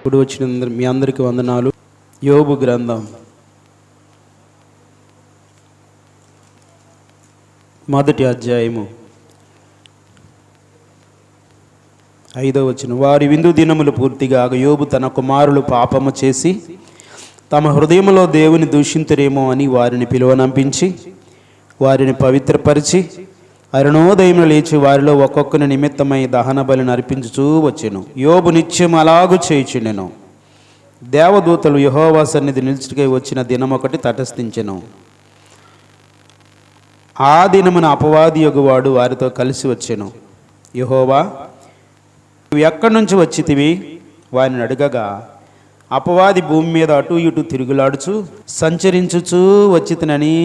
ఇప్పుడు వచ్చిన మీ అందరికీ వందనాలు. యోబు గ్రంథం మొదటి అధ్యాయము 5వ వచనం. వారి విందు దినములు పూర్తిగా యోబు తన కుమారులు పాపము చేసి తమ హృదయంలో దేవుని దూషింతురేమో అని వారిని పిలువనంపించి వారిని పవిత్రపరిచి అరుణోదయమున లేచి వారిలో ఒక్కొక్కని నిమిత్తమై దహన బలిని అర్పించుచూ వచ్చెను. యోబు నిత్యం అలాగు చేయుచుండెను. దేవదూతలు యెహోవా సన్నిధి నిలుచుటకై వచ్చిన దినమొకటి తటస్థించెను. ఆ దినమున అపవాది యొగువాడు వారితో కలిసి వచ్చెను. యెహోవా, నువ్వు ఎక్కడి నుంచి వచ్చితివి వారిని అడగగా, అపవాది భూమి మీద అటు ఇటు తిరుగులాడుచు సంచరించుచూ వచ్చితనని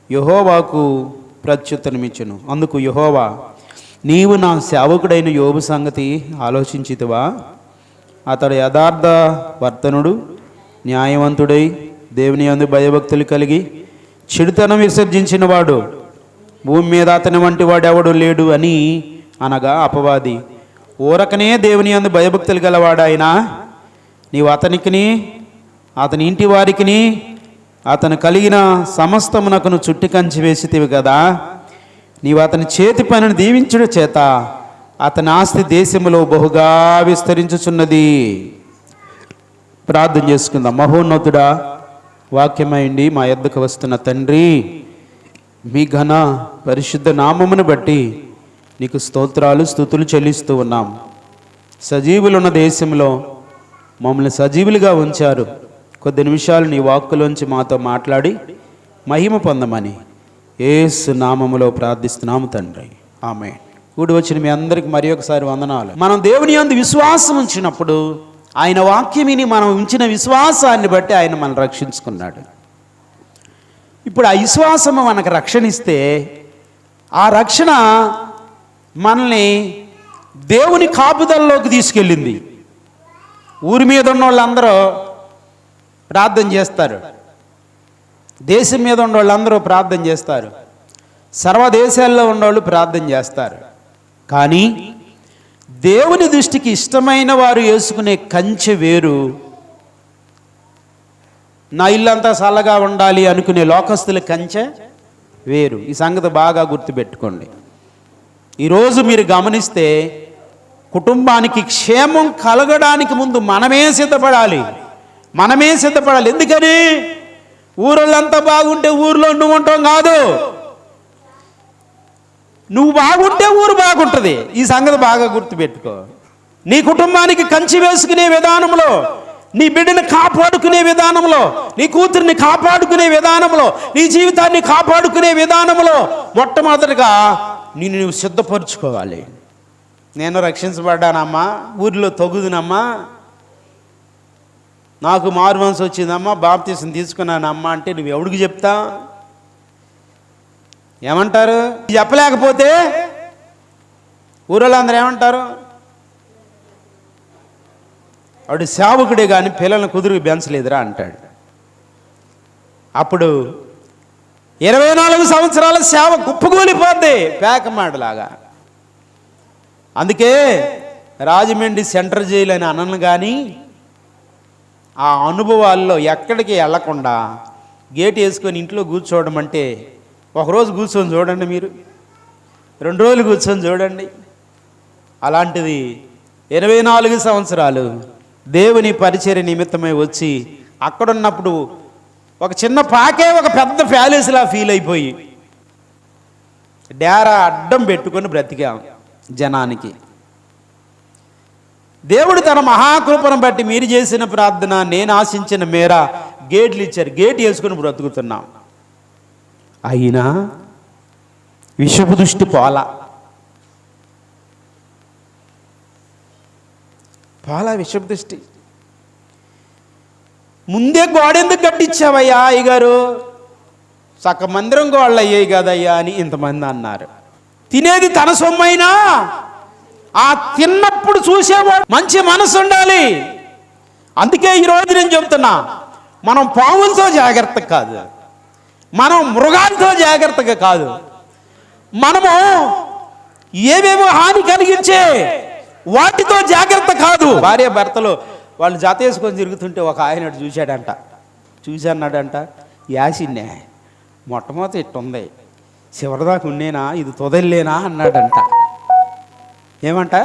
యెహోవాకు ప్రత్యుత్తరమిచ్చెను. అందుకు యెహోవా, నీవు నా సేవకుడైన యోబు సంగతి ఆలోచించితివా? అతడు యథార్థ వర్తనుడు, న్యాయవంతుడై దేవుని యందు భయభక్తులు కలిగి చెడుతనం విసర్జించిన వాడు, భూమి మీద అతని వంటి వాడెవడు లేడు అని అనగా, అపవాది, ఊరకనే దేవుని యందు భయభక్తులు గలవాడాయనా, నీవు అతనికిని అతని ఇంటి వారికిని అతను కలిగిన సమస్తమునకును చుట్టి కంచి వేసితివి కదా. నీవు అతని చేతి పనిని దీవించుట చేత అతని ఆస్తి దేశములో బహుగా విస్తరించుచున్నది. ప్రార్థన చేసుకుందాం. మహోన్నతుడా, వాక్యమైండి మా యొద్దకు వస్తున్న తండ్రి, మీ ఘన పరిశుద్ధ నామమును బట్టి నీకు స్తోత్రాలు స్తుతులు చెల్లిస్తూ ఉన్నాం. సజీవులున్న దేశంలో మమ్మల్ని సజీవులుగా ఉంచారు. కొద్ది నిమిషాలు నీ వాక్కులోంచి మాతో మాట్లాడి మహిమ పొందమని యేసు నామములో ప్రార్థిస్తున్నాము తండ్రి, ఆమేన్. కూడి వచ్చిన మీ అందరికి మరి ఒకసారి వందనాలు. మనం దేవుని యందు విశ్వాసం ఉంచినప్పుడు, ఆయన వాక్యం విని మనం ఉంచిన విశ్వాసాన్ని బట్టి ఆయన మనం రక్షించుకున్నాడు. ఇప్పుడు ఆ విశ్వాసము మనకు రక్షణ ఇస్తే, ఆ రక్షణ మనల్ని దేవుని కాపుదలలోకి తీసుకెళ్ళింది. ఊరి మీద ఉన్న వాళ్ళందరూ ప్రార్థన చేస్తారు, దేశం మీద ఉన్న వాళ్ళందరూ ప్రార్థన చేస్తారు, సర్వదేశాల్లో ఉన్నవాళ్ళు ప్రార్థన చేస్తారు. కానీ దేవుని దృష్టికి ఇష్టమైన వారు వేసుకునే కంచె వేరు, నా ఇల్లంతా చల్లగా ఉండాలి అనుకునే లోకస్తుల కంచె వేరు. ఈ సంగతి బాగా గుర్తుపెట్టుకోండి. ఈరోజు మీరు గమనిస్తే, కుటుంబానికి క్షేమం కలగడానికి ముందు మనమే సిద్ధపడాలి. ఎందుకని? ఊరోళ్ళంతా బాగుంటే ఊరిలో నువ్వు ఉంటాం కాదు, నువ్వు బాగుంటే ఊరు బాగుంటుంది. ఈ సంగతి బాగా గుర్తుపెట్టుకో. నీ కుటుంబానికి కంచి వేసుకునే విధానంలో, నీ బిడ్డని కాపాడుకునే విధానంలో, నీ కూతురిని కాపాడుకునే విధానంలో, నీ జీవితాన్ని కాపాడుకునే విధానంలో మొట్టమొదటిగా నువ్వు సిద్ధపరచుకోవాలి. నేను రక్షించబడ్డానమ్మా, ఊరిలో తగుదునమ్మా, నాకు మారుమనసు వచ్చిందమ్మా, బాప్తీసం తీసుకున్నానమ్మా అంటే నువ్వు ఎవడికి చెప్తా? ఏమంటారు? చెప్పలేకపోతే ఊరోళ్ళందరూ ఏమంటారు? వాడు సేవకుడే కానీ పిల్లలను కుదురుకు పెంచలేదురా అంటాడు. అప్పుడు 24 సంవత్సరాల సేవ కుప్పకూలిపోద్ది పేకమాటలాగా. అందుకే రాజమండ్రి సెంట్రల్ జైలు అని అనను, కానీ ఆ అనుభవాల్లో ఎక్కడికి వెళ్లకుండా గేట్ వేసుకొని ఇంట్లో కూర్చోవడం అంటే, ఒకరోజు కూర్చొని చూడండి, మీరు 2 రోజులు కూర్చొని చూడండి. అలాంటిది 24 సంవత్సరాలు దేవుని పరిచర్య నిమిత్తమై వచ్చి అక్కడున్నప్పుడు ఒక చిన్న పాకే ఒక పెద్ద ప్యాలెస్లా ఫీల్ అయిపోయి డేరా అడ్డం పెట్టుకొని బ్రతికాం జనానికి. దేవుడు తన మహాకృపను బట్టి మీరు చేసిన ప్రార్థన, నేను ఆశించిన మేర గేట్లు ఇచ్చారు. గేట్ వేసుకుని బ్రతుకుతున్నాం. అయినా విషపు దృష్టి పోలా విషపు దృష్టి. ముందే గోడ ఎందుకు కట్టించావయ్యా అయ్యగారు? సక్క మందిరం గోడలు అయ్యాయి కదయ్యా అని ఇంతమంది అన్నారు. తినేది తన సొమ్మైనా ఆ తిన్నప్పుడు చూసేవాడు మంచి మనసు ఉండాలి. అందుకే ఈరోజు నేను చెప్తున్నా, మనం పావులతో జాగ్రత్త కాదు, మనం మృగాలతో జాగ్రత్తగా కాదు, మనము ఏవేవో హాని కలిగించే వాటితో జాగ్రత్త కాదు. భార్య భర్తలు వాళ్ళు జత వేసుకొని తిరుగుతుంటే ఒక ఆయన అటు చూశాడంట. చూసి అన్నాడంట, యాసిన్నే మొట్టమొదటి ఇట్టుంది, చివరిదాకా ఉండేనా, ఇది తొదల్లేనా అన్నాడంట. ఏమంట,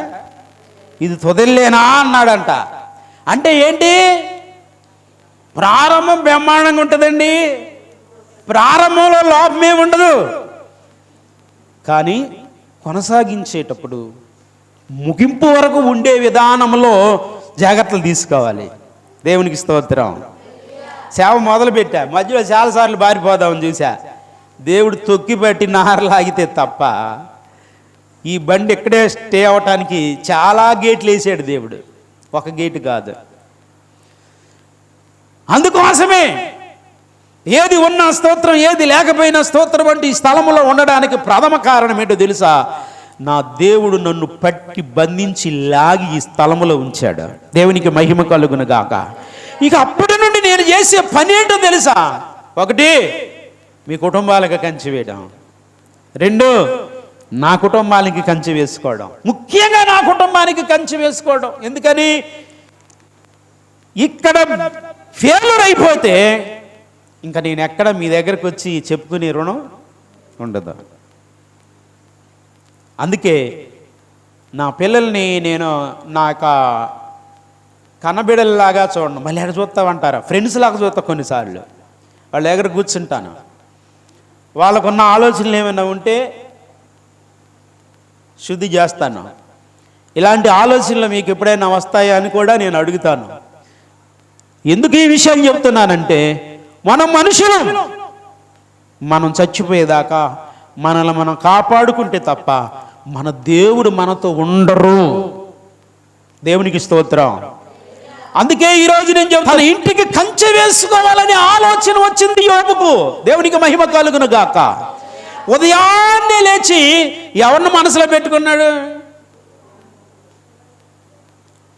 ఇది తొదల్లేనా అన్నాడంట. అంటే ఏంటి, ప్రారంభం బ్రహ్మాండంగా ఉంటుందండి, ప్రారంభంలో లోపమే ఉండదు, కానీ కొనసాగించేటప్పుడు ముగింపు వరకు ఉండే విధానంలో జాగ్రత్తలు తీసుకోవాలి. దేవునికి స్తోత్రం. సేవ మొదలుపెట్టా, మధ్యలో చాలాసార్లు బారిపోదామని చూసా. దేవుడు తొక్కి పట్టి నారలాగితే తప్ప ఈ బండి ఇక్కడే స్టే అవటానికి చాలా గేట్లు వేసాడు దేవుడు, ఒక గేటు కాదు. అందుకోసమే ఏది ఉన్నా స్తోత్రం, ఏది లేకపోయినా స్తోత్రం అంటే ఈ స్థలంలో ఉండడానికి ప్రథమ కారణం ఏంటో తెలుసా? నా దేవుడు నన్ను పట్టి బంధించి లాగి ఈ స్థలములో ఉంచాడు. దేవునికి మహిమ కలుగును గాక. ఇక అప్పటి నుండి నేను చేసే పని ఏంటో తెలుసా? ఒకటి, మీ కుటుంబాలకు కంచి వేయడం. రెండు, నా కుటుంబానికి కంచి వేసుకోవడం. ముఖ్యంగా నా కుటుంబానికి కంచి వేసుకోవడం. ఎందుకని, ఇక్కడ ఫెయిల్యూర్ అయిపోతే ఇంకా నేను ఎక్కడ మీ దగ్గరకు వచ్చి చెప్పుకునే రుణం ఉండదు. అందుకే నా పిల్లల్ని నేను నా యొక్క కన్నబిడల్లాగా చూడను. మళ్ళీ ఎక్కడ చూస్తామంటారా, ఫ్రెండ్స్ లాగా చూస్తా. కొన్నిసార్లు వాళ్ళ దగ్గర కూర్చుంటాను, వాళ్ళకున్న ఆలోచనలు ఏమైనా ఉంటే శుద్ధి చేస్తాను. ఇలాంటి ఆలోచనలు మీకు ఎప్పుడైనా వస్తాయా అని కూడా నేను అడుగుతాను. ఎందుకు ఈ విషయం చెప్తున్నానంటే, మనం మనుషులు, మనం చచ్చిపోయేదాకా మనల్ని మనం కాపాడుకుంటే తప్ప మన దేవుడు మనతో ఉండరు. దేవునికి స్తోత్రం. అందుకే ఈరోజు నేను చెప్తాను, ఇంటికి కంచె వేసుకోవాలని ఆలోచన వచ్చింది యోబుకు. దేవునికి మహిమ కలుగును గాక. ఉదయాన్నే లేచి ఎవరిని మనసులో పెట్టుకున్నాడు?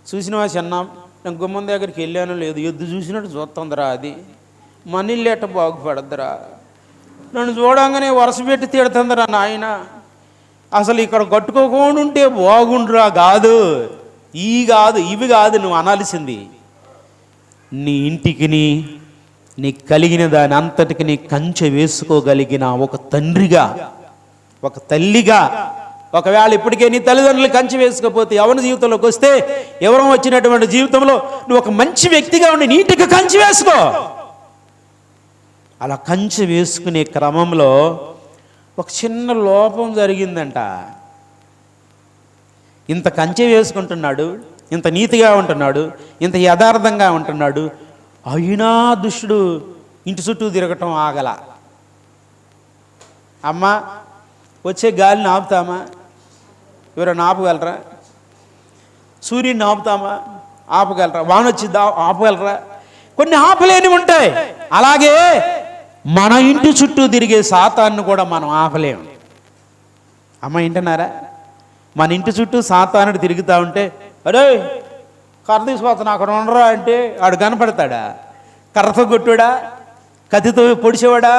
చూసినవా చిన్న, నేను గుమ్మం దగ్గరికి వెళ్ళాను, లేదు ఎద్దు చూసినట్టు చూస్తుందిరా, అది మన ఇల్లేట బాగుపడద్దురా, నన్ను చూడంగానే వరుస పెట్టి తిడుతుందిరా నాయన, అసలు ఇక్కడ కట్టుకోకుండా ఉంటే బాగుండురా. కాదు, ఇవి కాదు నువ్వు అనాల్సింది. నీ ఇంటికి నీ కలిగిన దాని అంతటికి నీ కంచె వేసుకోగలిగిన ఒక తండ్రిగా, ఒక తల్లిగా, ఒకవేళ ఇప్పటికే నీ తల్లిదండ్రులు కంచె వేసుకోకపోతే ఎవరి జీవితంలోకి వస్తే, ఎవరో వచ్చినటువంటి జీవితంలో నువ్వు ఒక మంచి వ్యక్తిగా ఉండి నీటికి కంచె వేసుకో. అలా కంచె వేసుకునే క్రమంలో ఒక చిన్న లోపం జరిగిందంట. ఇంత కంచె వేసుకుంటున్నాడు, ఇంత నీతిగా ఉంటున్నాడు, ఇంత యథార్థంగా ఉంటున్నాడు, అయినా దుష్టుడు ఇంటి చుట్టూ తిరగటం ఆగల. అమ్మ, వచ్చే గాలిని ఆపుతామా? ఎవరైనా ఆపగలరా? సూర్యుడిని ఆపుతామా? ఆపగలరా? వాన వచ్చిద్దా? ఆపగలరా? కొన్ని ఆపలేని ఉంటాయి. అలాగే మన ఇంటి చుట్టూ తిరిగే సాతాన్ని కూడా మనం ఆపలేము. అమ్మ వింటున్నారా? మన ఇంటి చుట్టూ సాతానుడు తిరుగుతూ ఉంటే, అరే కర్ర తీసిపోతున్నా అక్కడ ఉండరా అంటే వాడు కనపడతాడా? కర్రతో కొట్టుడా, కత్తితో పొడిచేవాడా?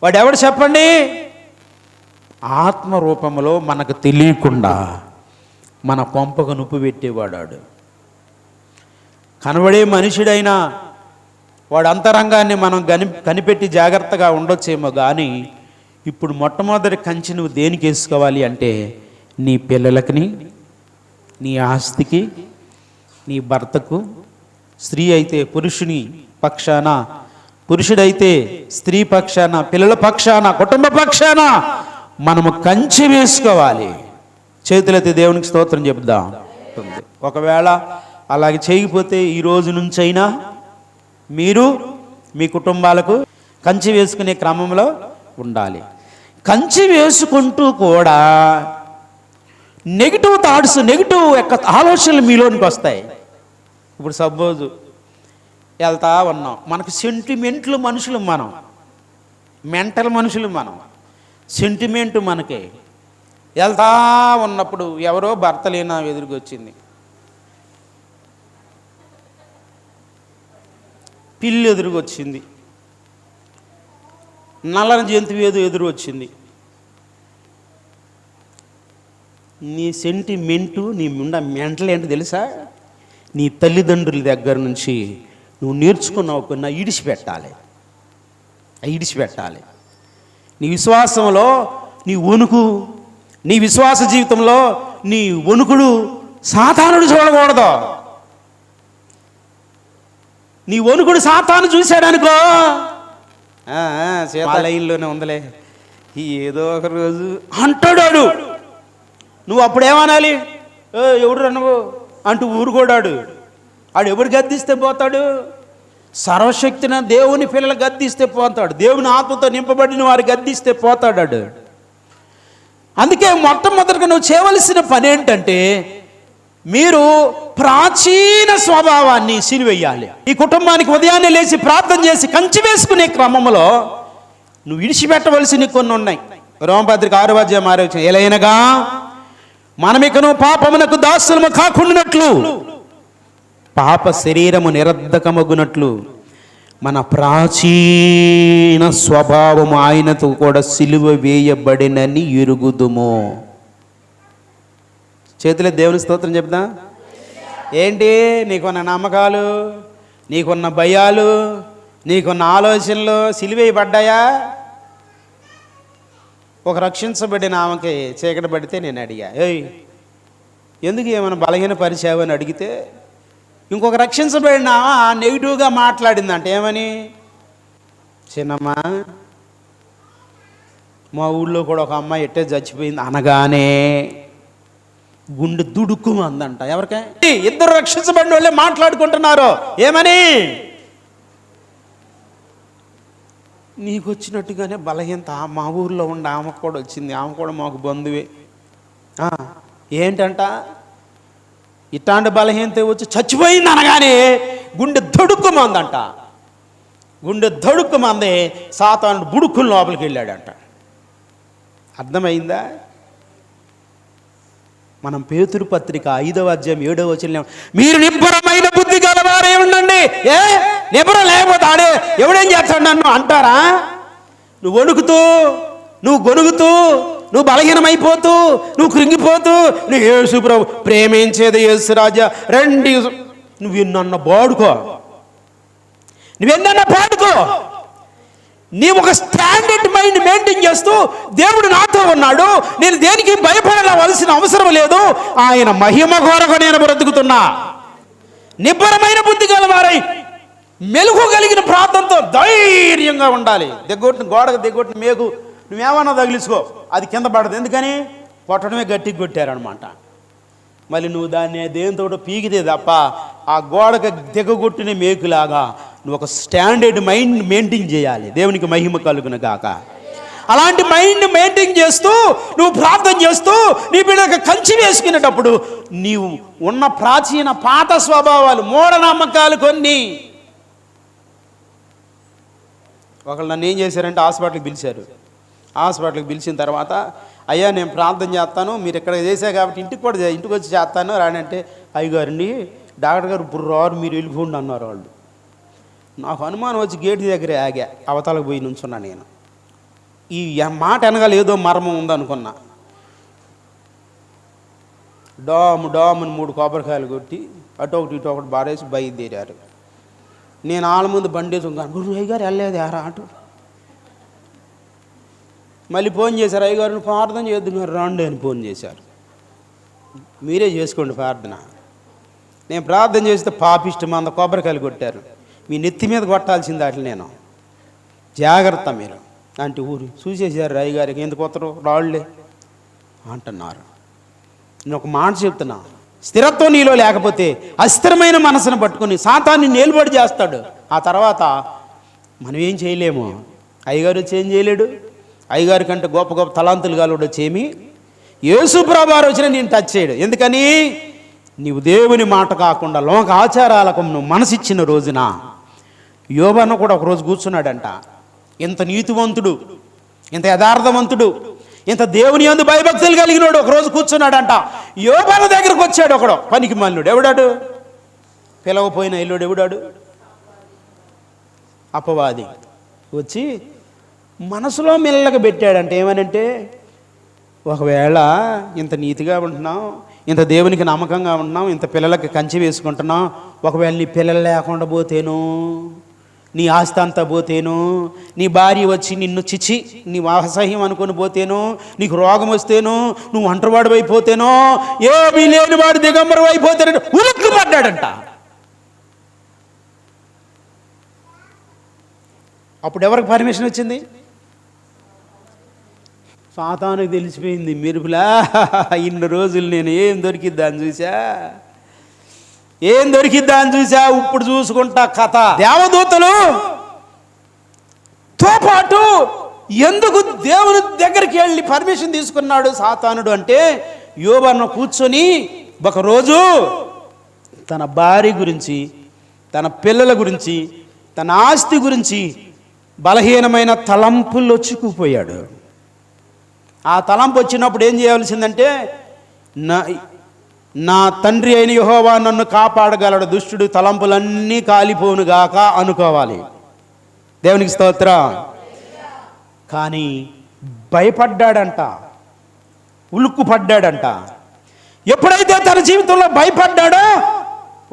వాడు ఎవడు చెప్పండి? ఆత్మ రూపంలో మనకు తెలియకుండా మన కొంపకు నొప్పి పెట్టేవాడాడు. కనబడే మనుషుడైనా వాడు అంతరంగాన్ని మనం కనిపెట్టి జాగ్రత్తగా ఉండొచ్చేమో, కానీ ఇప్పుడు మొట్టమొదటి కంచి నువ్వు దేనికి వేసుకోవాలి అంటే, నీ పిల్లలకి, నీ ఆస్తికి, నీ భర్తకు, స్త్రీ అయితే పురుషుని పక్షాన, పురుషుడైతే స్త్రీ పక్షాన, పిల్లల పక్షాన, కుటుంబ పక్షాన మనము కంచె వేసుకోవాలి. చేతులైతే దేవునికి స్తోత్రం చెప్దాం. ఒకవేళ అలాగే చేయకపోతే ఈ రోజు నుంచైనా మీరు మీ కుటుంబాలకు కంచె వేసుకునే క్రమంలో ఉండాలి. కంచె వేసుకుంటూ కూడా నెగిటివ్ థాట్స్, నెగిటివ్ ఆలోచనలు మీలోనికి వస్తాయి. ఇప్పుడు సపోజ్ వెళ్తా ఉన్నాం, మనకు సెంటిమెంట్లు మనుషులు, మనం మెంటల్ మనుషులు, మనం సెంటిమెంట్ మనకే. వెళ్తా ఉన్నప్పుడు ఎవరో భర్త లేనా ఎదురుకు వచ్చింది, పిల్లి ఎదురుకు వచ్చింది, నల్లని జంతువు ఏదో ఎదురు వచ్చింది. నీ సెంటిమెంటు, నీ ముండ మెంటల్ ఏంటో తెలుసా? నీ తల్లిదండ్రుల దగ్గర నుంచి నువ్వు నేర్చుకున్నావు కొన్న ఇడిచిపెట్టాలి. నీ విశ్వాసంలో నీ వణుకు, నీ విశ్వాస జీవితంలో నీ వణుకుడు సాతానుడు చూడకూడదు. నీ వణుకుడు సాతాను చూశాడనుకో, లైన్లోనే ఉందలే ఏదో ఒక రోజు అంటాడు. నువ్వు అప్పుడేమనాలి? ఎవడు నువ్వు అంటూ ఊరుకోడాడు. ఆడు ఎవడు గద్దిస్తే పోతాడు? సర్వశక్తిన దేవుని పిల్లలు గద్దిస్తే పోతాడు. దేవుని ఆత్మతో నింపబడిన వారు గద్దిస్తే పోతాడు. అందుకే మొట్టమొదటిగా నువ్వు చేయవలసిన పని ఏంటంటే, మీరు ప్రాచీన స్వభావాన్ని సిలివేయాలి. ఈ కుటుంబానికి ఉదయాన్నే లేచి ప్రార్థన చేసి కంచి వేసుకునే క్రమంలో నువ్వు విడిచిపెట్టవలసినవి కొన్ని ఉన్నాయి. రోమపత్రిక 6:6 ఎలైనగా మనమికను పాపమునకు దాసులము కాకుండానట్లు, పాప శరీరము నిరర్ధకమగునట్లు మన ప్రాచీన స్వభావము ఆయనతో కూడా సిలువ వేయబడినని ఎరుగుదుము. చేతిలో దేవుని స్తోత్రం చెప్దా. ఏంటి నీకున్న నమ్మకాలు, నీకున్న భయాలు, నీకున్న ఆలోచనలు సిలువేయబడ్డాయా? ఒక రక్షించబడిన ఆమెకి చీకటి పడితే నేను అడిగా, ఎందుకు ఏమైనా బలహీన పరిచావు అని అడిగితే, ఇంకొక రక్షించబడిన నెగిటివ్గా మాట్లాడిందంట. ఏమని? చిన్నమ్మా, మా ఊళ్ళో కూడా ఒక అమ్మాయి ఎట్టే చచ్చిపోయింది అనగానే గుండె దుడుకు అందంట. ఎవరికే? ఇద్దరు రక్షించబడిన వాళ్ళే మాట్లాడుకుంటున్నారు. ఏమని? నీకు వచ్చినట్టుగానే బలహీనత మా ఊర్లో ఉండే ఆమెకు కూడా వచ్చింది, ఆమె కూడా మాకు బంధువే. ఏంటంట? ఇట్లాంటి బలహీనత వచ్చి చచ్చిపోయింది అనగానే గుండె దొడుక్కుమందంట. గుండె దొడుక్కుమంది. సాతానుడు బుడుక్కుని లోపలికి వెళ్ళాడంట. అర్థమైందా? మనం పేతురు పత్రిక 5:7 మీరు నిబ్బరమైన బుద్ధి గలవారే ఉండండి. నిబ్బరం లేకపోతే ఆడే ఎవడేం చేస్తాడు నన్ను అంటారా? నువ్వు వణుకుతూ, నువ్వు గొనుగుతూ, నువ్వు బలహీనమైపోతూ, నువ్వు కృంగిపోతూ, నువ్వు యేసు ప్రభు ప్రేమించేది యేసు రాజా రండి, నువ్వు ఎన్నన్న పాడుకో, నువ్వెన్న పాడుకో. నీవు ఒక స్టాండర్డ్ మైండ్ మెయింటైన్ చేస్తూ, దేవుడు నాతో ఉన్నాడు, నేను దేనికి భయపడవలసిన అవసరం లేదు, ఆయన మహిమ కొరకు నేను బ్రతుకుతున్నా. నిబ్బరమైన బుద్ధి గలవారై మెలుగు కలిగిన ప్రార్థనతో ధైర్యంగా ఉండాలి. దిగ్గొట్టిన గోడకు దిగ్గొట్టిన మేకు నువ్వేమన్నా తగిలించుకో, అది కింద పడదు. ఎందుకని? కొట్టడమే గట్టిగా కొట్టారనమాట. మళ్ళీ నువ్వు దాన్ని దేంతో పీకితే తప్ప ఆ గోడకు దిగగొట్టిన మేకులాగా నువ్వు ఒక స్టాండర్డ్ మైండ్ మెయింటైన్ చేయాలి. దేవునికి మహిమ కలుగును గాక. అలాంటి మైండ్ మెయింటైన్ చేస్తూ నువ్వు ప్రార్థన చేస్తూ నీ బిడ్డకు కంచి వేసుకునేటప్పుడు నీవు ఉన్న ప్రాచీన పాత స్వభావాలు, మూఢనమ్మకాలు కొన్ని. ఒకళ్ళు నన్ను ఏం చేశారంటే హాస్పిటల్కి పిలిచారు. హాస్పిటల్కి పిలిచిన తర్వాత, అయ్యా నేను ప్రార్థన చేస్తాను, మీరు ఇక్కడ చేశారు కాబట్టి ఇంటికి వచ్చి చేస్తాను రానంటే, అయ్యగారండి డాక్టర్ గారు ఇప్పుడు రారు, మీరు వెళ్ళిపోండి అన్నారు వాళ్ళు. నాకు అనుమానం వచ్చి గేటు దగ్గర ఆగా, అవతలకు పోయి నుంచున్నా. నేను ఈ మాట వెనకాల ఏదో మర్మం ఉందనుకున్నా. డాము 3 కొబ్బరికాయలు కొట్టి అటు ఒకటి ఇటు ఒకటి బారేసి బయలుదేరారు. నేను వాళ్ళ ముందు బండి వేసుకున్నాను. అయ్యగారు వెళ్ళలేదు యారా అటు. మళ్ళీ ఫోన్ చేశారు, అయ్యగారిని ప్రార్థన చేద్దున్నారు రండి అని ఫోన్ చేశారు. మీరే చేసుకోండి ప్రార్థన. నేను ప్రార్థన చేస్తే పాపిష్టం 100 కొబ్బరికాయలు కొట్టారు. మీ నెత్తి మీద కొట్టాల్సింది అట్లా నేను. జాగ్రత్త మీరు అంటే ఊరు చూసేసారు. అయ్యగారికి ఎందుకు కొత్తరు రాళ్ళే అంటున్నారు. నేను ఒక మాట చెప్తున్నా, స్థిరత్వం నీలో లేకపోతే అస్థిరమైన మనసును పట్టుకుని సాతాన్ని నిలబడి చేస్తాడు. ఆ తర్వాత మనం ఏం చేయలేము. అయ్యగారు వచ్చి ఏం చేయలేడు. అయ్యగారి కంటే గొప్ప గొప్ప తలాంతులు గాలు వచ్చేమి యేసు ప్రభువారు వచ్చినా నేను టచ్ చేయడు. ఎందుకని? నీవు దేవుని మాట కాకుండా లోక ఆచారాలకు నువ్వు మనసిచ్చిన రోజున. యోబన్న కూడా ఒకరోజు కూర్చున్నాడంట. ఇంత నీతివంతుడు, ఇంత యథార్థవంతుడు, ఇంత దేవుని యందు భయభక్తులు కలిగినోడు ఒకరోజు కూర్చున్నాడంట. యోబన్న దగ్గరకు వచ్చాడు ఒకడు పనికి మాలినోడు. ఎవడాడు? పిలవపోయిన ఇల్లుడు. ఎవడాడు? అపవాది. వచ్చి మనసులో మెల్లగా పెట్టాడంటే ఏమనంటే, ఒకవేళ ఇంత నీతిగా ఉంటున్నావు, ఇంత దేవునికి నమ్మకంగా ఉన్నాం, ఇంత పిల్లలకి కంచి వేసుకుంటున్నాం. ఒకవేళ నీ పిల్లలు లేకుండా పోతేను, నీ ఆస్తి అంతా పోతేను, నీ భార్య వచ్చి నిన్ను చిచి నీ అసహ్యం అనుకొని పోతేను, నీకు రోగం వస్తేను, నువ్వు ఒంటరివాడు అయిపోతేనో, ఏమీ లేని వాడు దిగంబరం అయిపోతేనో ఉలిక్కి పడ్డాడంట. అప్పుడు ఎవరికి పర్మిషన్ వచ్చింది? సాతానుకు తెలిసిపోయింది. మెరుపులా ఇన్ని రోజులు నేను ఏం దొరికిద్దా అని చూసా, ఇప్పుడు చూసుకుంటా కథ. దేవదూతలు తో పాటు ఎందుకు దేవుని దగ్గరికి వెళ్ళి పర్మిషన్ తీసుకున్నాడు సాతానుడు అంటే, యోబు కూర్చొని ఒకరోజు తన భార్య గురించి, తన పిల్లల గురించి, తన ఆస్తి గురించి బలహీనమైన తలంపుల్లో చిక్కుపోయాడు. ఆ తలంపు వచ్చినప్పుడు ఏం చేయవలసిందంటే, నా తండ్రి అయిన యెహోవా నన్ను కాపాడగలడు, దుష్టుడు తలంపులన్నీ కాలిపోనుగాక అనుకోవాలి. దేవునికి స్తోత్రం. కానీ భయపడ్డాడంట, ఉలుక్కు పడ్డాడంట. ఎప్పుడైతే తన జీవితంలో భయపడ్డాడో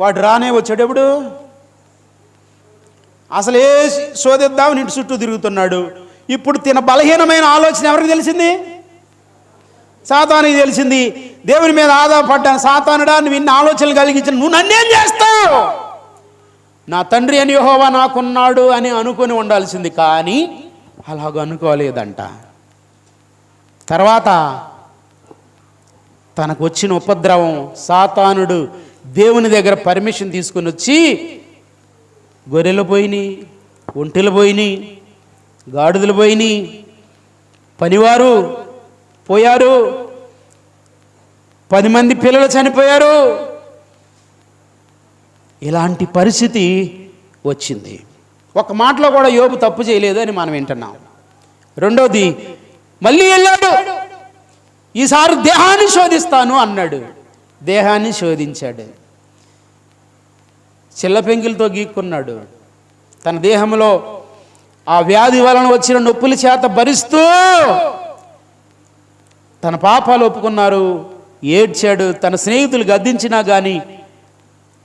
వాడు రానే వచ్చాడు. ఎప్పుడు అసలు ఏ శోధిద్దామని ఇంటి చుట్టూ తిరుగుతున్నాడు. ఇప్పుడు తిన బలహీనమైన ఆలోచన ఎవరికి తెలిసింది? సాతానుకి తెలిసింది. దేవుని మీద ఆధారపడ్డాను. సాతానుడా, నువ్వు ఇన్ని ఆలోచనలు కలిగించిన, నువ్వు నన్నేం చేస్తావు? నా తండ్రి అని యెహోవా నాకున్నాడు అని అనుకొని ఉండాల్సింది, కానీ అలాగ అనుకోలేదంట. తర్వాత తనకు వచ్చిన ఉపద్రవం, సాతానుడు దేవుని దగ్గర పర్మిషన్ తీసుకుని వచ్చి గొర్రెలు పోయినాయి, ఒంటెలు పోయినాయి, గాడిదలు పోయినాయి, పనివారు పోయారు, 10 మంది పిల్లలు చనిపోయారు. ఇలాంటి పరిస్థితి వచ్చింది. ఒక మాటలో కూడా యోబు తప్పు చేయలేదు అని మనం వింటున్నాం. రెండోది, మళ్ళీ వెళ్ళాడు, ఈసారి దేహాన్ని శోధిస్తాను అన్నాడు. దేహాన్ని శోధించాడు. చిల్లపెంకిలతో గీక్కున్నాడు. తన దేహంలో ఆ వ్యాధి వలన వచ్చిన నొప్పుల చేత భరిస్తూ తన పాపాలు ఒప్పుకున్నారు, ఏడ్చాడు. తన స్నేహితులు గద్దించినా కానీ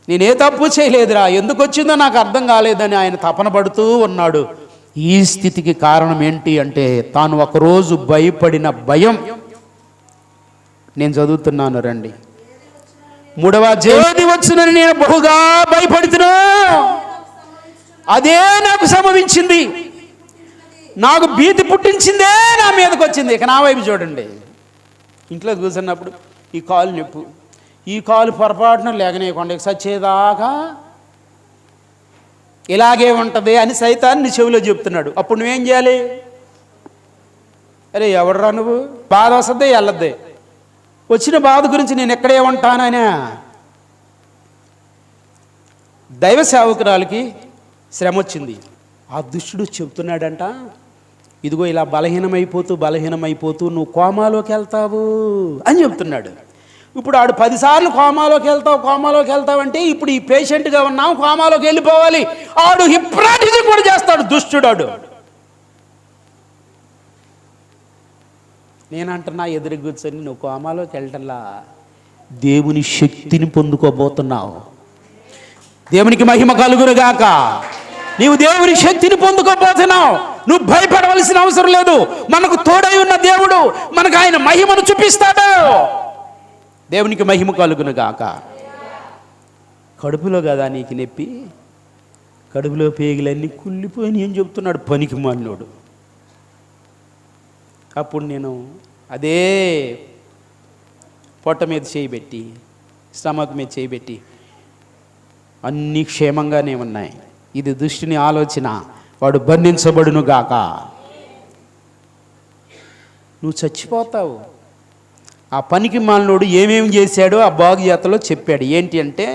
నేనే తప్పు చేయలేదురా, ఎందుకు వచ్చిందో నాకు అర్థం కాలేదని ఆయన తపన పడుతూ ఉన్నాడు. ఈ స్థితికి కారణం ఏంటి అంటే, తాను ఒకరోజు భయపడిన భయం. నేను చదువుతున్నాను రండి. 3వ అధ్యాయం, వచ్చునని నేను బహుగా భయపడుతున్నా, అదే నాకు సంభవించింది, నాకు భీతి పుట్టించిందే నా మీదకి వచ్చింది. ఇక నా వైపు చూడండి. ఇంట్లో కూర్చున్నప్పుడు ఈ కాలు నొప్పు, ఈ కాలు పొరపాటున లేకనేయకుండా సచ్చేదాకా ఇలాగే ఉంటుంది అని సైతాన్ని చెవిలో చెప్తున్నాడు. అప్పుడు నువ్వేం చేయాలి? అరే ఎవడరా నువ్వు, బాధ వస్తుంది వెళ్ళద్దే, వచ్చిన బాధ గురించి నేను ఎక్కడే ఉంటాననే. దైవ సేవకురాలకి శ్రమ వచ్చింది. ఆ దుష్టుడు చెప్తున్నాడంట, ఇదిగో ఇలా బలహీనమైపోతూ నువ్వు కోమాలోకి వెళ్తావు అని చెప్తున్నాడు. ఇప్పుడు ఆడు 10 సార్లు కోమాలోకి వెళ్తావు అంటే, ఇప్పుడు ఈ పేషెంట్గా ఉన్నాం, కోమాలోకి వెళ్ళిపోవాలి. ఆడు హిప్నాటిజం కూడా చేస్తాడు దుష్టుడు. ఆడు నేనంటున్నా, ఎదురు కూర్చొని నువ్వు కోమాలోకి వెళ్ళటంలా దేవుని శక్తిని పొందుకోబోతున్నావు. దేవునికి మహిమ కలుగునుగాక. నీవు దేవుని శక్తిని పొందుకోబోతున్నావు. నువ్వు భయపడవలసిన అవసరం లేదు. మనకు తోడై ఉన్న దేవుడు మనకు ఆయన మహిమను చూపిస్తాడు. దేవునికి మహిమ కలుగునుగాక. కడుపులో కదా నీకు నొప్పి, కడుపులో పేగులన్నీ కుళ్ళిపోయి అని చెప్తున్నాడు పనికి మాలినోడు. అప్పుడు నేను అదే పొట్ట మీద చేయబెట్టి, స్టమక్ మీద చేయబెట్టి, అన్నీ క్షేమంగానే ఉన్నాయి, ఇది దుష్టుని ఆలోచన, వాడు బంధించబడును గాక. నువ్వు చచ్చిపోతావు. ఆ పనికి మాలినోడు ఏమేమి చేశాడో ఆ బాగుజాతలో చెప్పాడు. ఏంటి అంటే,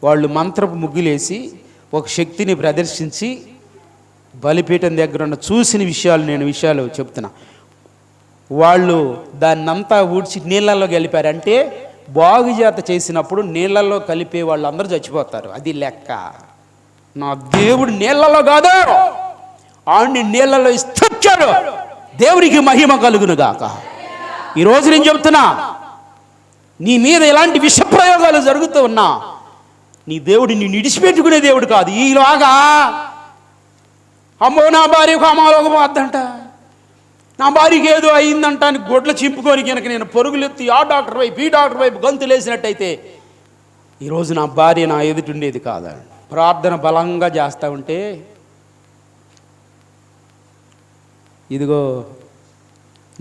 వాళ్ళు మంత్రపు ముగ్గులేసి ఒక శక్తిని ప్రదర్శించి బలిపీఠం దగ్గర ఉన్న చూసిన విషయాలు చెప్తున్నా. వాళ్ళు దాన్నంతా ఊడ్చి నీళ్ళల్లో కలిపారు. అంటే బాగుజాత చేసినప్పుడు నీళ్ళల్లో కలిపే వాళ్ళందరూ చచ్చిపోతారు. అది లెక్క. నా దేవుడు నీళ్ళలో కాదు, ఆడిని నీళ్ళలో ఇస్తొచ్చాడు. దేవునికి మహిమ కలుగును గాక. ఈరోజు నేను చెప్తున్నా, నీ మీద ఎలాంటి విషప్రయోగాలు జరుగుతూ ఉన్నా నీ దేవుడు నిన్ను విడిచిపెట్టుకునే దేవుడు కాదు. ఈలాగా అమ్మో నా భార్యకు అమ్మలోకి పోద్దంట, నా భార్యకి ఏదో అయిందంట అని గొడ్ల చింపుకొని కనుక నేను పరుగులెత్తి ఆ డాక్టర్ వైపు ఈ డాక్టర్ వైపు గంతులేసినట్టయితే ఈరోజు నా భార్య నా ఎదుటుండేది కాదా. ప్రార్థన బలంగా చేస్తూ ఉంటే ఇదిగో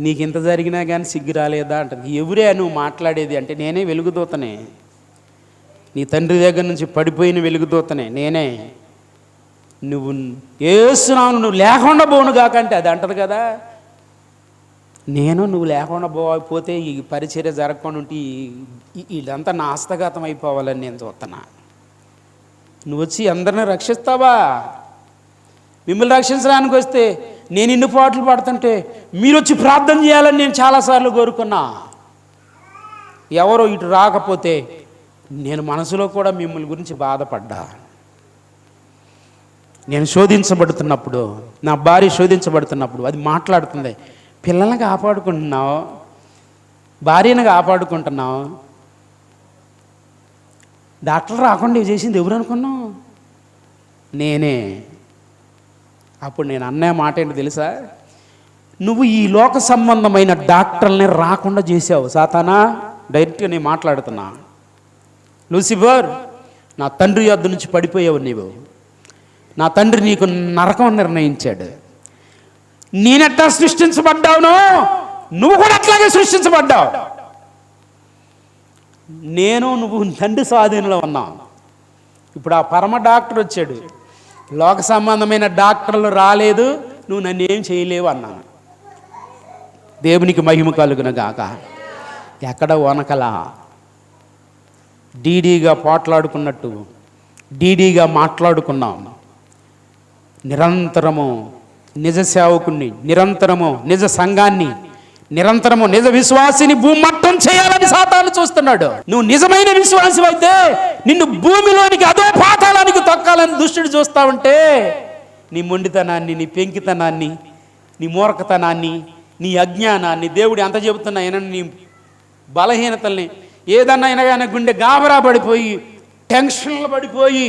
నీకు ఇంత జరిగినా కానీ సిగ్గు రాలేదా అంటుంది. ఎవరే నువ్వు మాట్లాడేది అంటే నేనే వెలుగుదూతనే, నీ తండ్రి దగ్గర నుంచి పడిపోయిన వెలుగుదూతనే నేనే. నువ్వు ఏస్తున్నావు, నువ్వు లేకుండా పోను కాకంటే అది అంటది కదా. నువ్వు లేకుండా పోతే ఈ పరిచర్య జరగకుండా ఉంటే ఇదంతా నా హస్తగతం అయిపోవాలని నేను చూస్తున్నా. నువ్వు వచ్చి అందరిని రక్షిస్తావా? మిమ్మల్ని రక్షించడానికి వస్తే నేను ఇన్ని పాటలు పాడుతుంటే మీరు వచ్చి ప్రార్థన చేయాలని నేను చాలాసార్లు కోరుకున్నా. ఎవరో ఇటు రాకపోతే నేను మనసులో కూడా మిమ్మల్ని గురించి బాధపడ్డా. నేను శోధించబడుతున్నప్పుడు, నా భార్య శోధించబడుతున్నప్పుడు అది మాట్లాడుతుంది, పిల్లల్ని కాపాడుకుంటున్నావు, భార్యను కాపాడుకుంటున్నావు, డాక్టర్ రాకుండా చేసింది ఎవరు అనుకున్నావు? నేనే. అప్పుడు నేను అన్న మాట ఏంటో తెలుసా? నువ్వు ఈ లోక సంబంధమైన డాక్టర్ని రాకుండా చేసావు సాతానా. డైరెక్ట్గా నేను మాట్లాడుతున్నా. లూసిఫర్, నా తండ్రి యొద్ద నుంచి పడిపోయావు నీవు. నా తండ్రి నీకు నరకం నిర్ణయించాడు. నేనెట్లా సృష్టించబడ్డావునో నువ్వు కూడా అట్లాగే సృష్టించబడ్డావు. నువ్వు తండ్రి స్వాధీనంలో ఉన్నావు. ఇప్పుడు ఆ పరమ డాక్టర్ వచ్చాడు, లోక సంబంధమైన డాక్టర్లు రాలేదు, నువ్వు నన్ను ఏం చేయలేవు అన్నాను. దేవునికి మహిమ కలుగును గాక. ఎక్కడ వనకలా డీడీగా పోట్లాడుకున్నట్టు డీడీగా మాట్లాడుకున్నాం. నిరంతరము నిజ సేవకుణ్ణి, నిరంతరము నిజ సంఘాన్ని, నిరంతరము నిజ విశ్వాసిని భూమట్టం చేయాలని సాతాను చూస్తున్నాడు. నువ్వు నిజమైన విశ్వాసం అయితే నిన్ను భూమిలోనికి అదో పాతాళానికి తొక్కాలని దుష్టుడు చూస్తా ఉంటే నీ మొండితనాన్ని, నీ పెంకితనాన్ని, నీ మూర్ఖతనాన్ని, నీ అజ్ఞానాన్ని దేవుడు ఎంత చెబుతున్నా నీ బలహీనతల్ని ఏదన్నా అయినా కానీ గుండె గాబరా పడిపోయి టెన్షన్లు పడిపోయి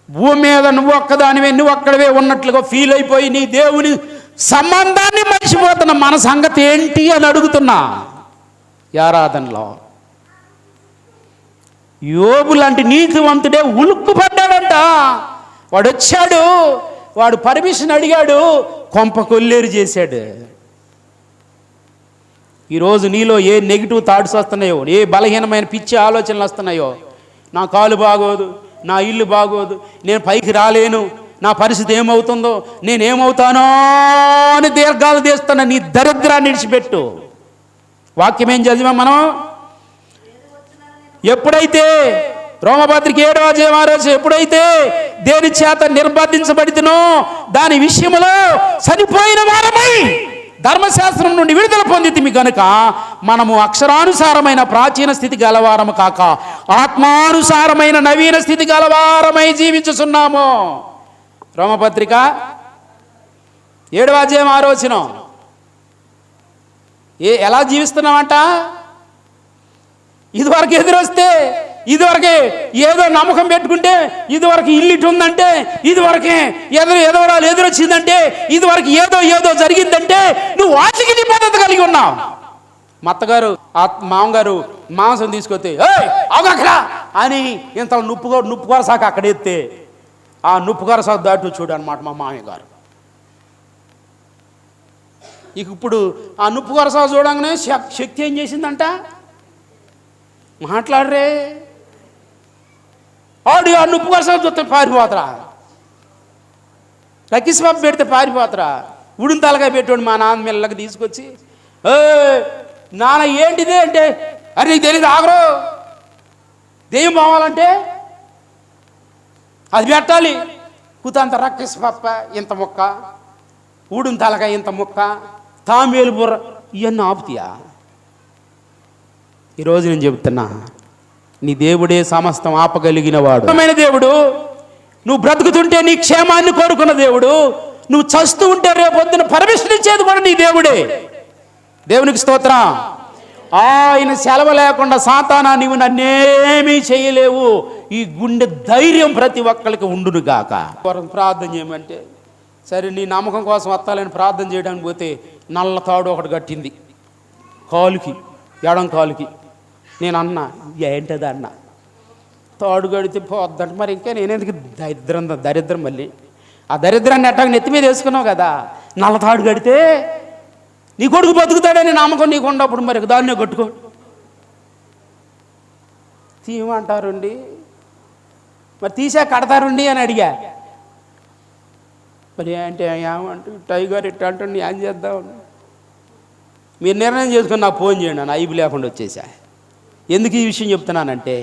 భూమి మీద నువ్వు ఒక్కదానివే, నువ్వు ఒక్కడవే ఉన్నట్లుగా ఫీల్ అయిపోయి నీ దేవుని సంబంధాన్ని మర్చిపోతున్న మన సంగతి ఏంటి అని అడుగుతున్నా. ఆరాధనలో యోబు లాంటి నీతివంతుడే ఉలుక్కు పడ్డాడంట. వాడు వచ్చాడు, వాడు పర్మిషన్ అడిగాడు, కొంప కొల్లేరు చేశాడు. ఈరోజు నీలో ఏ నెగిటివ్ థాట్స్ వస్తున్నాయో, ఏ బలహీనమైన పిచ్చి ఆలోచనలు వస్తున్నాయో, నా కాలు బాగోదు, నా ఇల్లు బాగోదు, నేను పైకి రాలేను, నా పరిస్థితి ఏమవుతుందో, నేనేమవుతానో అని దీర్ఘాలు తీస్తున్న నీ దరిద్రాన్ని విడిచిపెట్టు. వాక్యం ఏం చదివాం మనం? ఎప్పుడైతే రోమపత్రిక 7వ అధ్యాయం ఎప్పుడైతే దేని చేత నిర్బంధించబడితేనో దాని విషయంలో చనిపోయిన వారమై ధర్మశాస్త్రం నుండి విడుదల పొందితిమి గనుక మనము అక్షరానుసారమైన ప్రాచీన స్థితి గలవారము కాక ఆత్మానుసారమైన నవీన స్థితి గలవారమై జీవించుచున్నాము. రోమపత్రిక 7వ అధ్యాయం 6వ వచనం. ఎలా జీవిస్తున్నామంట? ఇదివరకు ఎదురొస్తే, ఇదివరకే ఏదో నమ్మకం పెట్టుకుంటే, ఇదివరకు ఇల్లు ఉందంటే, ఇదివరకే ఎదవరాలు ఎదురొచ్చిందంటే, ఇదివరకు ఏదో జరిగిందంటే నువ్వు వాటికి నీ పద్ధతి కలిగి ఉన్నావు. మత్తగారు మామగారు మాంసం తీసుకొస్తే అవగలరా అని ఇంత నుప్పుకొరసాక అక్కడ ఎత్తే ఆ నుప్పుకొరసాకు దాటు చూడు అనమాట మా మామయ్య గారు. ఇప్పుడు ఆ నుప్పుకొరసాకు చూడంగానే శక్తి ఏం చేసిందంట? మాట్లాడరే ఆడు ఆ నుప్పు కోసం చూస్తే పారిపోతరా, లక్కిస్బాబు పెడితే పారిపోతరా. ఉడిని తలగా పెట్టాడు మా నాన్న మెల్లగా తీసుకొచ్చి, నాన్న ఏంటిదే అంటే, అరే నీకు తెలియదు ఆగరు, దెయ్యం పోవాలంటే అది పెట్టాలి, కుతంత రక్కిస్పప్ప ఇంత ముక్క, ఊడిని తలగా ఇంత ముక్క, తాంబేలు బుర్ర, ఇవన్నీ ఆపుతాయా? ఈరోజు నేను చెబుతున్నా, నీ దేవుడే సమస్తం ఆపగలిగిన వాడు. దేవుడు, నువ్వు బ్రతుకుతుంటే నీ క్షేమాన్ని కోరుకున్న దేవుడు, నువ్వు చస్తూ ఉంటే రేపొద్దున పర్మిషన్ ఇచ్చేది కూడా నీ దేవుడే. దేవునికి స్తోత్రం. ఆయన సెలవు లేకుండా సాతానా నీవు నన్నేమీ చేయలేవు, ఈ గుండె ధైర్యం ప్రతి ఒక్కరికి ఉండును గాక. ప్రార్థన చేయమంటే సరే నీ నమ్మకం కోసం వస్తాలని ప్రార్థన చేయడానికి పోతే నల్ల తాడు ఒకటి కట్టింది కాలుకి, ఎడం కాలుకి. నేను అన్నా ఏంటది అన్నా, తాడు కడితే పోద్దంటే మరి ఇంకా నేనేందుకు దరిద్రం మళ్ళీ ఆ దరిద్రాన్ని ఎట్టాగ నెత్తి మీద వేసుకున్నావు కదా, నల్ల తాడు కడితే నీ కొడుకు బతుకుతాడని నమ్మకం నీకు ఉన్నప్పుడు మరి దాన్నే కట్టుకో. తీయమంటారుండి, మరి తీసా కడతారుండి అని అడిగా. మరి అంటే ఏమంటే టైగర్ ఇట్ట అంటే ఏం చేద్దాం, మీరు నిర్ణయం చేసుకుని నాకు ఫోన్ చేయండి అని ఐబు లేకుండా వచ్చేసా. ఎందుకు ఈ విషయం చెప్తున్నానంటే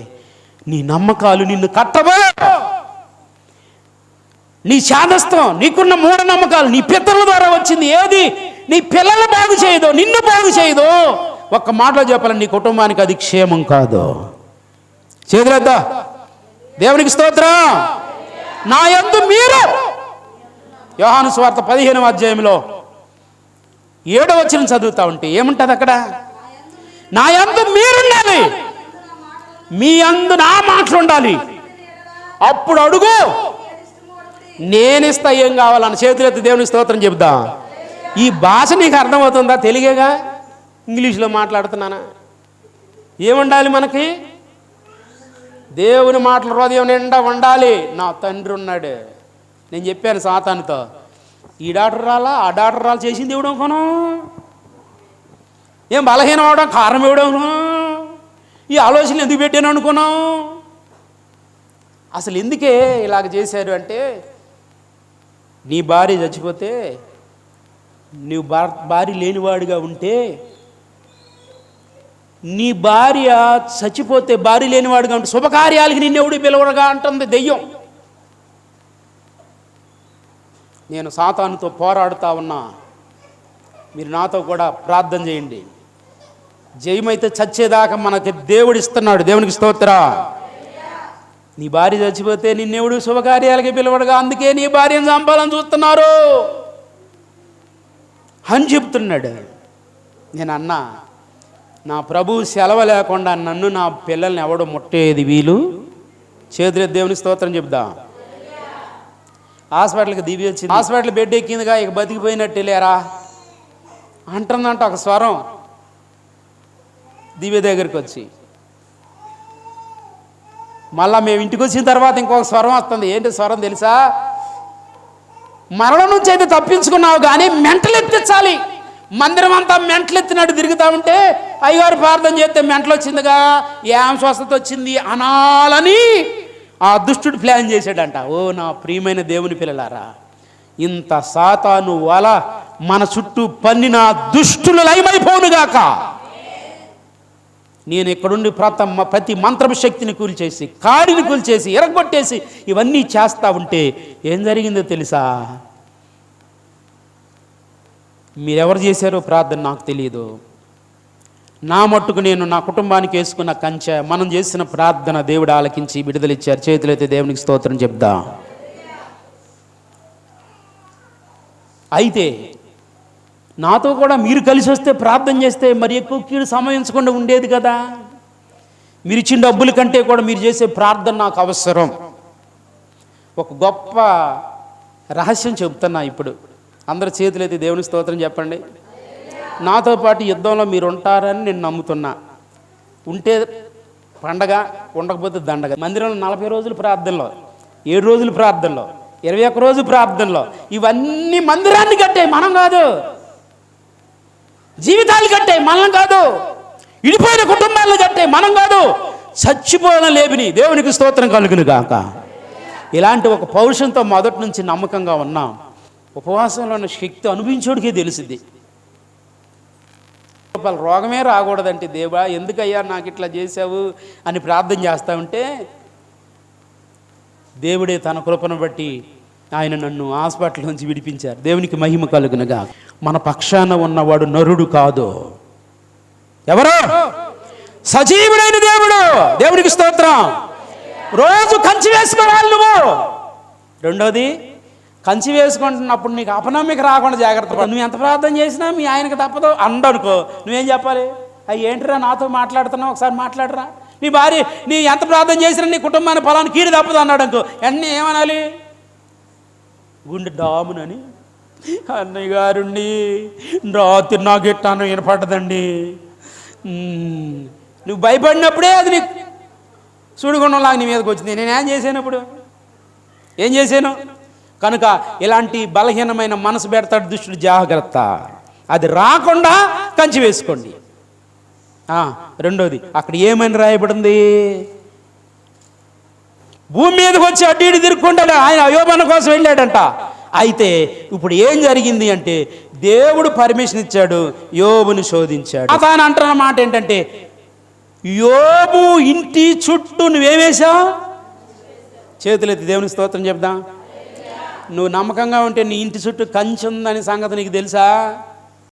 నీ నమ్మకాలు నిన్ను కట్టబో, నీ శాదస్తం, నీకున్న మూఢనమ్మకాలు నీ పితరుల ద్వారా వచ్చింది ఏది నీ పిల్లలు బాగు చేయదు, నిన్ను బాగు చేయదు. ఒక్క మాటలో చెప్పాలని నీ కుటుంబానికి అది క్షేమం కాదు. చేతులెద్దా, దేవునికి స్తోత్రం. నా యందు మీరు, యోహాను సువార్త 15వ అధ్యాయంలో 7వ వచనం చదువుతా ఉంటే ఏముంటుంది అక్కడ, నా యందు మీరుండాలి, మీ యందు నా మాటలు ఉండాలి, అప్పుడు అడుగు నేనిస్తా ఏం కావాలన్న. చేతులెత్తి దేవుని స్తోత్రం చెబుదా. ఈ భాష నీకు అర్థమవుతుందా? తెలుగేగా, ఇంగ్లీష్లో మాట్లాడుతున్నానా? ఏముండాలి మనకి? దేవుని మాటలు హృదయం నిండా ఉండాలి. నా తండ్రి ఉన్నాడు. నేను చెప్పాను సాతానుతో, ఈ డాక్టర్ రాలా ఆ డాక్టర్ రాలా చేసింది ఇవ్వడం కొను, ఏం బలహీనం అవడం కారణం ఇవ్వడం, ఈ ఆలోచనలు ఎందుకు పెట్టాను అనుకున్నాం. అసలు ఎందుకే ఇలాగ చేశారు అంటే, నీ భార్య చచ్చిపోతే నీవు భార్య లేనివాడిగా ఉంటే, నీ భార్య చచ్చిపోతే భార్య లేనివాడిగా ఉంటే శుభకార్యాలకి నిన్నెవడు పిలవడుగా అంటుంది దెయ్యం. నేను సాతానుతో పోరాడుతా ఉన్నా, మీరు నాతో కూడా ప్రార్థన చేయండి. జయమైతే చచ్చేదాకా మనకి దేవుడు ఇస్తున్నాడు. దేవునికి స్తోత్రం. నీ భార్య చచ్చిపోతే నిన్నెవడు శుభకార్యాలకి పిలవడుగా, అందుకే నీ భార్యను చంపాలని చూస్తున్నారు అని చెప్తున్నాడు. నేను అన్నా, నా ప్రభు సెలవు లేకుండా నన్ను నా పిల్లల్ని ఎవడు ముట్టేది వీలు. చేతులే దేవుని స్తోత్రం చెప్దాం. హాస్పిటల్కి దివ్య వచ్చింది, హాస్పిటల్ బెడ్ ఎక్కిందిగా, ఇక బతికిపోయినట్టు లేరా అంటుందంట ఒక స్వరం దివ్య దగ్గరికి వచ్చి. మళ్ళా మేము ఇంటికి వచ్చిన తర్వాత ఇంకొక స్వరం వస్తుంది. ఏంటి స్వరం తెలుసా? మరణం నుంచి అయితే తప్పించుకున్నావు కానీ మెంటలు ఎత్తించాలి. మందిరం అంతా మెంటలు ఎత్తినట్టు తిరుగుతా ఉంటే అయ్యగారు ప్రార్థన చేస్తే మెంటలు వచ్చిందిగా, ఏం స్వస్థత వచ్చింది అనాలని ఆ దుష్టుడు ప్లాన్ చేశాడంట. ఓ నా ప్రియమైన దేవుని పిల్లలారా, ఇంత సాతాను వల మన చుట్టూ పన్నిన దుష్టులు లయమైపోనుగాక. నేను ఇక్కడుండి ప్రతి మంత్రపు శక్తిని కూల్చేసి, కాడిని కూల్చేసి, ఎరగొట్టేసి ఇవన్నీ చేస్తూ ఉంటే ఏం జరిగిందో తెలుసా? మీరెవరు చేశారో ప్రార్థన నాకు తెలియదు. నా మట్టుకు నేను నా కుటుంబానికి వేసుకున్న కంచె, మనం చేసిన ప్రార్థన దేవుడు ఆలకించి విడుదలిచ్చారు. చేతులైతే దేవునికి స్తోత్రం చెప్దా. అయితే నాతో కూడా మీరు కలిసి వస్తే ప్రార్థన చేస్తే మరి ఎక్కువ కీడు సమయించకుండా ఉండేది కదా. మీరు ఇచ్చిన డబ్బుల కంటే కూడా మీరు చేసే ప్రార్థన నాకు అవసరం. ఒక గొప్ప రహస్యం చెబుతున్నా ఇప్పుడు. అందరి చేతులైతే దేవుని స్తోత్రం చెప్పండి. నాతో పాటు యుద్ధంలో మీరు ఉంటారని నేను నమ్ముతున్నా. ఉంటే పండగ, ఉండకపోతే దండగ. మందిరంలో 40 రోజులు ప్రార్థనలో, 7 రోజులు ప్రార్థనలో, 21 రోజు ప్రార్థనలో, ఇవన్నీ మందిరాన్ని కట్టాయి, మనం కాదు. జీవితాలు కట్టాయి, మనం కాదు. ఇడిపోయిన కుటుంబాలను కట్టాయి, మనం కాదు. చచ్చిపోయిన లేపిని. దేవునికి స్తోత్రం కలుగును గాక. ఇలాంటి ఒక పౌరుషంతో మొదటి నుంచి నమ్మకంగా ఉన్నాం. ఉపవాసంలో ఉన్న శక్తి అనుభవించోడికే తెలిసింది. రోగమే రాకూడదంటే, దేవా ఎందుకయ్యా నాకు ఇట్లా చేసావు అని ప్రార్థన చేస్తా ఉంటే దేవుడే తన కృపను బట్టి ఆయన నన్ను హాస్పిటల్ నుంచి విడిపించారు. దేవునికి మహిమ కలుగునుగా. మన పక్షాన ఉన్నవాడు నరుడు కాదు. ఎవరు? సజీవుడైన దేవుడు. దేవునికి స్తోత్రం. రోజు కంచి వేసుకోవాలి నువ్వు. రెండోది, కంచి వేసుకుంటున్నప్పుడు నీకు అపనమ్మిక రాకుండా జాగ్రత్త. నువ్వు ఎంత ప్రార్థన చేసినా మీ ఆయనకు తప్పదు అందనుకో, నువ్వేం చెప్పాలి? అవి ఏంటిరా నాతో మాట్లాడుతున్నావు, ఒకసారి మాట్లాడరా, నీ భార్య నీ ఎంత ప్రార్థన చేసినా నీ కుటుంబాన్ని ఫలాన్ని కీడు తప్పదు అన్నాడు అనుకో, అన్నీ ఏమనాలి? గుండె డామునని, అన్నయ్య గారుండి రాత్రి నాకు ఎట్టాను వినపడ్డదండి. నువ్వు భయపడినప్పుడే అది నీకు సుడిగుండంలాగా నీ మీదకి వచ్చింది. నేనేం చేశాను? ఇప్పుడు ఏం చేశాను? కనుక ఇలాంటి బలహీనమైన మనసు పెడతాడు దుష్టుడు, జాగ్రత్త, అది రాకుండా కంచి వేసుకోండి. రెండోది, అక్కడ ఏమని రాయబడింది? భూమి మీదకి వచ్చి అడ్డు ఇటు తిరుక్కుంటాడు. ఆయన అయోబన కోసం వెళ్ళాడంట. అయితే ఇప్పుడు ఏం జరిగింది అంటే, దేవుడు పర్మిషన్ ఇచ్చాడు, యోబుని శోధించాడు. తాను అంటున్న మాట ఏంటంటే, యోబు ఇంటి చుట్టూ నువ్వేమేశావు? చేతులెత్తి దేవుని స్తోత్రం చెప్దాం. నువ్వు నమ్మకంగా ఉంటే నీ ఇంటి చుట్టూ కంచె ఉందని సంగతి నీకు తెలుసా?